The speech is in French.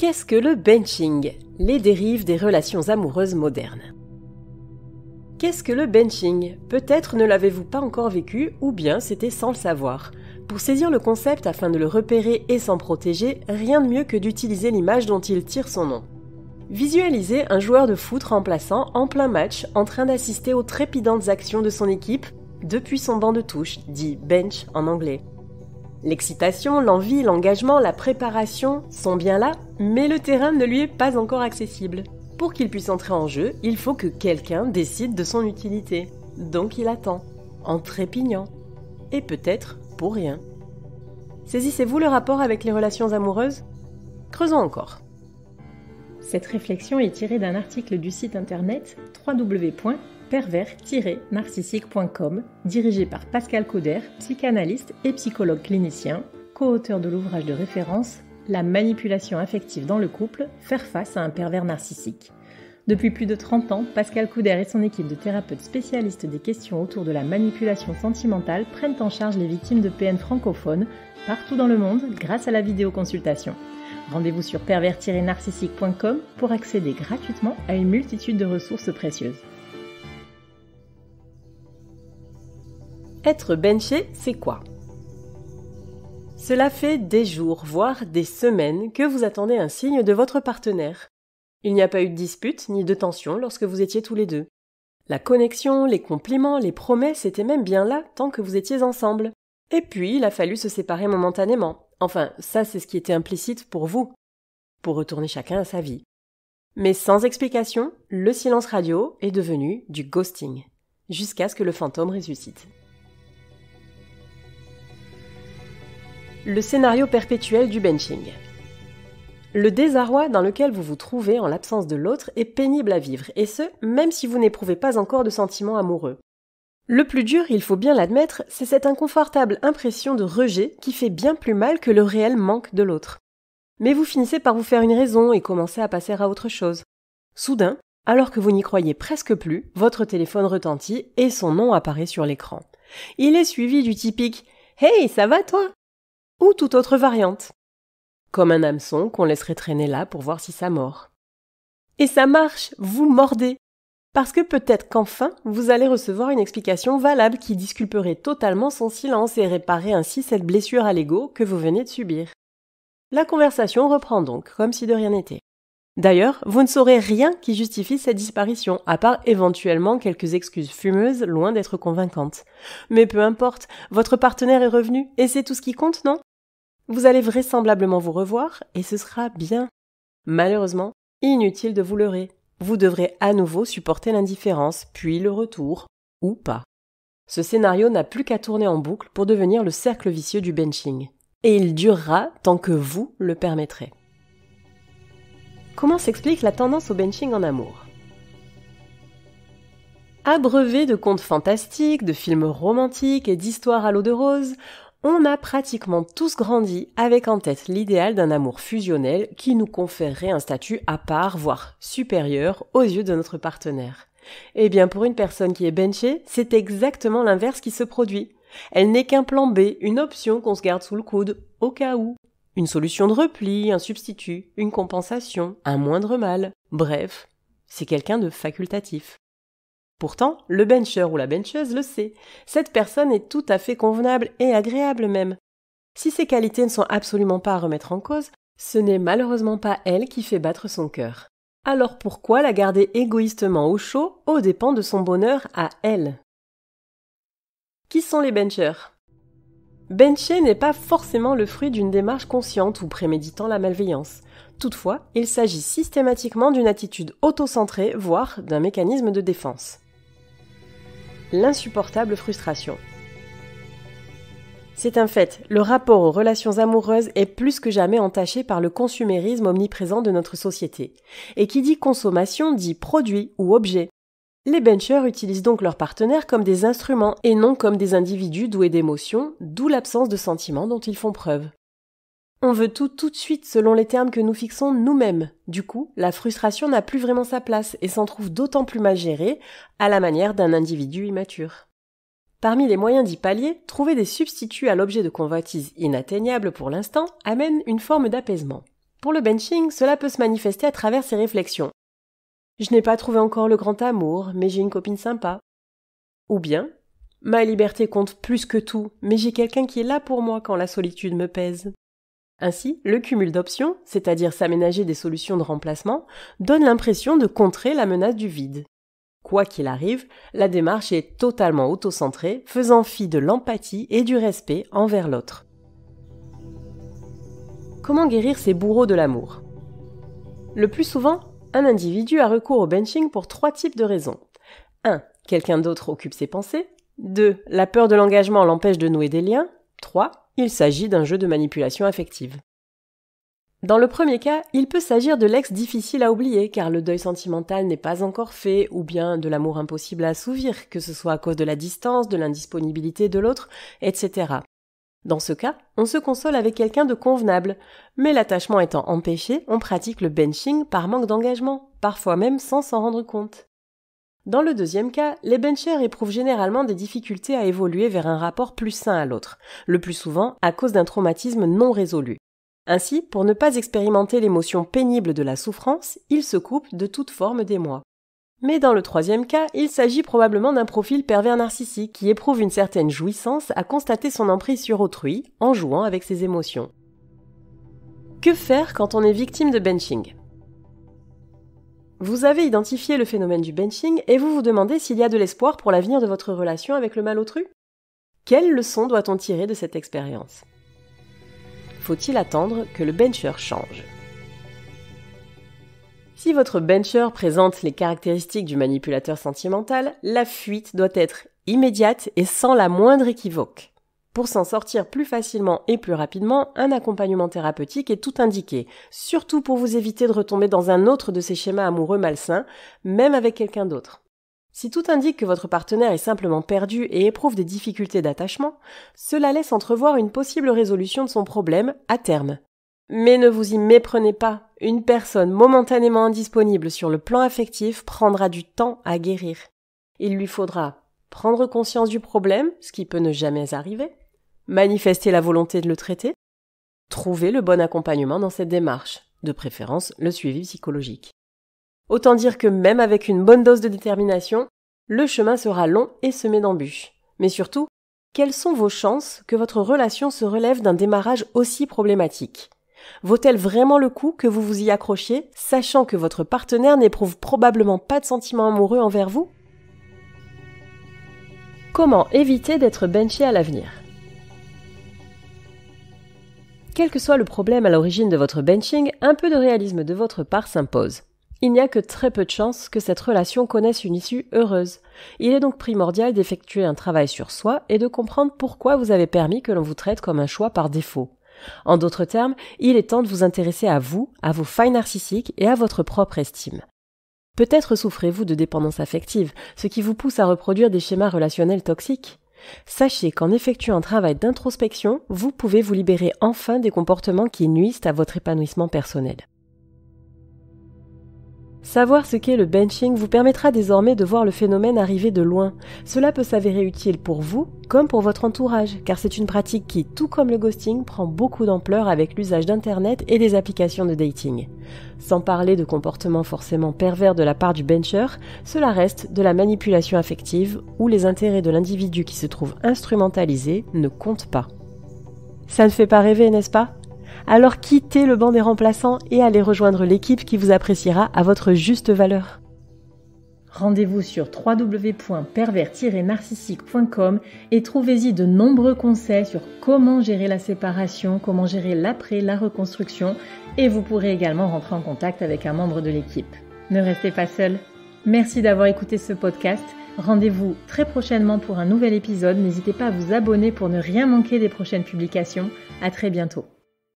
Qu'est-ce que le benching? Les dérives des relations amoureuses modernes. Qu'est-ce que le benching? Peut-être ne l'avez-vous pas encore vécu, ou bien c'était sans le savoir. Pour saisir le concept afin de le repérer et s'en protéger, rien de mieux que d'utiliser l'image dont il tire son nom. Visualisez un joueur de foot remplaçant en plein match en train d'assister aux trépidantes actions de son équipe depuis son banc de touche, dit bench en anglais. L'excitation, l'envie, l'engagement, la préparation sont bien là, mais le terrain ne lui est pas encore accessible. Pour qu'il puisse entrer en jeu, il faut que quelqu'un décide de son utilité. Donc il attend, en trépignant. Et peut-être pour rien. Saisissez-vous le rapport avec les relations amoureuses? Creusons encore. Cette réflexion est tirée d'un article du site internet www.pervers-narcissique.com, dirigé par Pascal Couder, psychanalyste et psychologue clinicien, co-auteur de l'ouvrage de référence « La manipulation affective dans le couple, faire face à un pervers narcissique ». Depuis plus de 30 ans, Pascal Couder et son équipe de thérapeutes spécialistes des questions autour de la manipulation sentimentale prennent en charge les victimes de PN francophones partout dans le monde grâce à la vidéoconsultation. Rendez-vous sur pervers-narcissique.com pour accéder gratuitement à une multitude de ressources précieuses. Être benché, c'est quoi? Cela fait des jours, voire des semaines que vous attendez un signe de votre partenaire. Il n'y a pas eu de dispute ni de tension lorsque vous étiez tous les deux. La connexion, les compliments, les promesses étaient même bien là tant que vous étiez ensemble. Et puis, il a fallu se séparer momentanément. Enfin, ça c'est ce qui était implicite pour vous, pour retourner chacun à sa vie. Mais sans explication, le silence radio est devenu du ghosting, jusqu'à ce que le fantôme ressuscite. Le scénario perpétuel du benching. Le désarroi dans lequel vous vous trouvez en l'absence de l'autre est pénible à vivre, et ce, même si vous n'éprouvez pas encore de sentiments amoureux. Le plus dur, il faut bien l'admettre, c'est cette inconfortable impression de rejet qui fait bien plus mal que le réel manque de l'autre. Mais vous finissez par vous faire une raison et commencez à passer à autre chose. Soudain, alors que vous n'y croyez presque plus, votre téléphone retentit et son nom apparaît sur l'écran. Il est suivi du typique « Hey, ça va toi ?» ou toute autre variante. Comme un hameçon qu'on laisserait traîner là pour voir si ça mord. Et ça marche, vous mordez. Parce que peut-être qu'enfin, vous allez recevoir une explication valable qui disculperait totalement son silence et réparer ainsi cette blessure à l'ego que vous venez de subir. La conversation reprend donc, comme si de rien n'était. D'ailleurs, vous ne saurez rien qui justifie cette disparition, à part éventuellement quelques excuses fumeuses loin d'être convaincantes. Mais peu importe, votre partenaire est revenu, et c'est tout ce qui compte, non? Vous allez vraisemblablement vous revoir, et ce sera bien. Malheureusement, inutile de vous leurrer. Vous devrez à nouveau supporter l'indifférence, puis le retour, ou pas. Ce scénario n'a plus qu'à tourner en boucle pour devenir le cercle vicieux du benching. Et il durera tant que vous le permettrez. Comment s'explique la tendance au benching en amour? Abreuvé de contes fantastiques, de films romantiques et d'histoires à l'eau de rose, on a pratiquement tous grandi avec en tête l'idéal d'un amour fusionnel qui nous conférerait un statut à part, voire supérieur, aux yeux de notre partenaire. Eh bien, pour une personne qui est benchée, c'est exactement l'inverse qui se produit. Elle n'est qu'un plan B, une option qu'on se garde sous le coude, au cas où. Une solution de repli, un substitut, une compensation, un moindre mal. Bref, c'est quelqu'un de facultatif. Pourtant, le bencher ou la bencheuse le sait. Cette personne est tout à fait convenable et agréable même. Si ses qualités ne sont absolument pas à remettre en cause, ce n'est malheureusement pas elle qui fait battre son cœur. Alors pourquoi la garder égoïstement au chaud aux dépens de son bonheur à elle? Qui sont les benchers? Bencher n'est pas forcément le fruit d'une démarche consciente ou préméditant la malveillance. Toutefois, il s'agit systématiquement d'une attitude autocentrée, voire d'un mécanisme de défense. L'insupportable frustration. C'est un fait, le rapport aux relations amoureuses est plus que jamais entaché par le consumérisme omniprésent de notre société. Et qui dit consommation dit produit ou objet. Les benchers utilisent donc leurs partenaires comme des instruments et non comme des individus doués d'émotions, d'où l'absence de sentiments dont ils font preuve. On veut tout de suite selon les termes que nous fixons nous-mêmes. Du coup, la frustration n'a plus vraiment sa place et s'en trouve d'autant plus mal gérée à la manière d'un individu immature. Parmi les moyens d'y pallier, trouver des substituts à l'objet de convoitise inatteignable pour l'instant amène une forme d'apaisement. Pour le benching, cela peut se manifester à travers ces réflexions. Je n'ai pas trouvé encore le grand amour, mais j'ai une copine sympa. Ou bien, ma liberté compte plus que tout, mais j'ai quelqu'un qui est là pour moi quand la solitude me pèse. Ainsi, le cumul d'options, c'est-à-dire s'aménager des solutions de remplacement, donne l'impression de contrer la menace du vide. Quoi qu'il arrive, la démarche est totalement autocentrée, faisant fi de l'empathie et du respect envers l'autre. Comment guérir ces bourreaux de l'amour ? Le plus souvent, un individu a recours au benching pour 3 types de raisons. 1. Quelqu'un d'autre occupe ses pensées. 2. La peur de l'engagement l'empêche de nouer des liens. 3. Il s'agit d'un jeu de manipulation affective. Dans le premier cas, il peut s'agir de l'ex difficile à oublier car le deuil sentimental n'est pas encore fait ou bien de l'amour impossible à assouvir, que ce soit à cause de la distance, de l'indisponibilité de l'autre, etc. Dans ce cas, on se console avec quelqu'un de convenable, mais l'attachement étant empêché, on pratique le benching par manque d'engagement, parfois même sans s'en rendre compte. Dans le deuxième cas, les benchers éprouvent généralement des difficultés à évoluer vers un rapport plus sain à l'autre, le plus souvent à cause d'un traumatisme non résolu. Ainsi, pour ne pas expérimenter l'émotion pénible de la souffrance, ils se coupent de toute forme d'émoi. Mais dans le troisième cas, il s'agit probablement d'un profil pervers narcissique qui éprouve une certaine jouissance à constater son emprise sur autrui en jouant avec ses émotions. Que faire quand on est victime de benching ? Vous avez identifié le phénomène du benching et vous vous demandez s'il y a de l'espoir pour l'avenir de votre relation avec le malotru ? Quelle leçon doit-on tirer de cette expérience ? Faut-il attendre que le bencher change ? Si votre bencher présente les caractéristiques du manipulateur sentimental, la fuite doit être immédiate et sans la moindre équivoque. Pour s'en sortir plus facilement et plus rapidement, un accompagnement thérapeutique est tout indiqué, surtout pour vous éviter de retomber dans un autre de ces schémas amoureux malsains, même avec quelqu'un d'autre. Si tout indique que votre partenaire est simplement perdu et éprouve des difficultés d'attachement, cela laisse entrevoir une possible résolution de son problème à terme. Mais ne vous y méprenez pas, une personne momentanément indisponible sur le plan affectif prendra du temps à guérir. Il lui faudra prendre conscience du problème, ce qui peut ne jamais arriver, manifester la volonté de le traiter, trouver le bon accompagnement dans cette démarche, de préférence le suivi psychologique. Autant dire que même avec une bonne dose de détermination, le chemin sera long et semé d'embûches. Mais surtout, quelles sont vos chances que votre relation se relève d'un démarrage aussi problématique ? Vaut-elle vraiment le coup que vous vous y accrochiez, sachant que votre partenaire n'éprouve probablement pas de sentiments amoureux envers vous ? Comment éviter d'être benché à l'avenir ? Quel que soit le problème à l'origine de votre benching, un peu de réalisme de votre part s'impose. Il n'y a que très peu de chances que cette relation connaisse une issue heureuse. Il est donc primordial d'effectuer un travail sur soi et de comprendre pourquoi vous avez permis que l'on vous traite comme un choix par défaut. En d'autres termes, il est temps de vous intéresser à vous, à vos failles narcissiques et à votre propre estime. Peut-être souffrez-vous de dépendance affective, ce qui vous pousse à reproduire des schémas relationnels toxiques. Sachez qu'en effectuant un travail d'introspection, vous pouvez vous libérer enfin des comportements qui nuisent à votre épanouissement personnel. Savoir ce qu'est le benching vous permettra désormais de voir le phénomène arriver de loin. Cela peut s'avérer utile pour vous comme pour votre entourage, car c'est une pratique qui, tout comme le ghosting, prend beaucoup d'ampleur avec l'usage d'Internet et des applications de dating. Sans parler de comportements forcément pervers de la part du bencher, cela reste de la manipulation affective où les intérêts de l'individu qui se trouve instrumentalisé ne comptent pas. Ça ne fait pas rêver, n'est-ce pas ? Alors quittez le banc des remplaçants et allez rejoindre l'équipe qui vous appréciera à votre juste valeur. Rendez-vous sur www.pervers-narcissique.com et trouvez-y de nombreux conseils sur comment gérer la séparation, comment gérer l'après, la reconstruction, et vous pourrez également rentrer en contact avec un membre de l'équipe. Ne restez pas seul. Merci d'avoir écouté ce podcast. Rendez-vous très prochainement pour un nouvel épisode. N'hésitez pas à vous abonner pour ne rien manquer des prochaines publications. À très bientôt.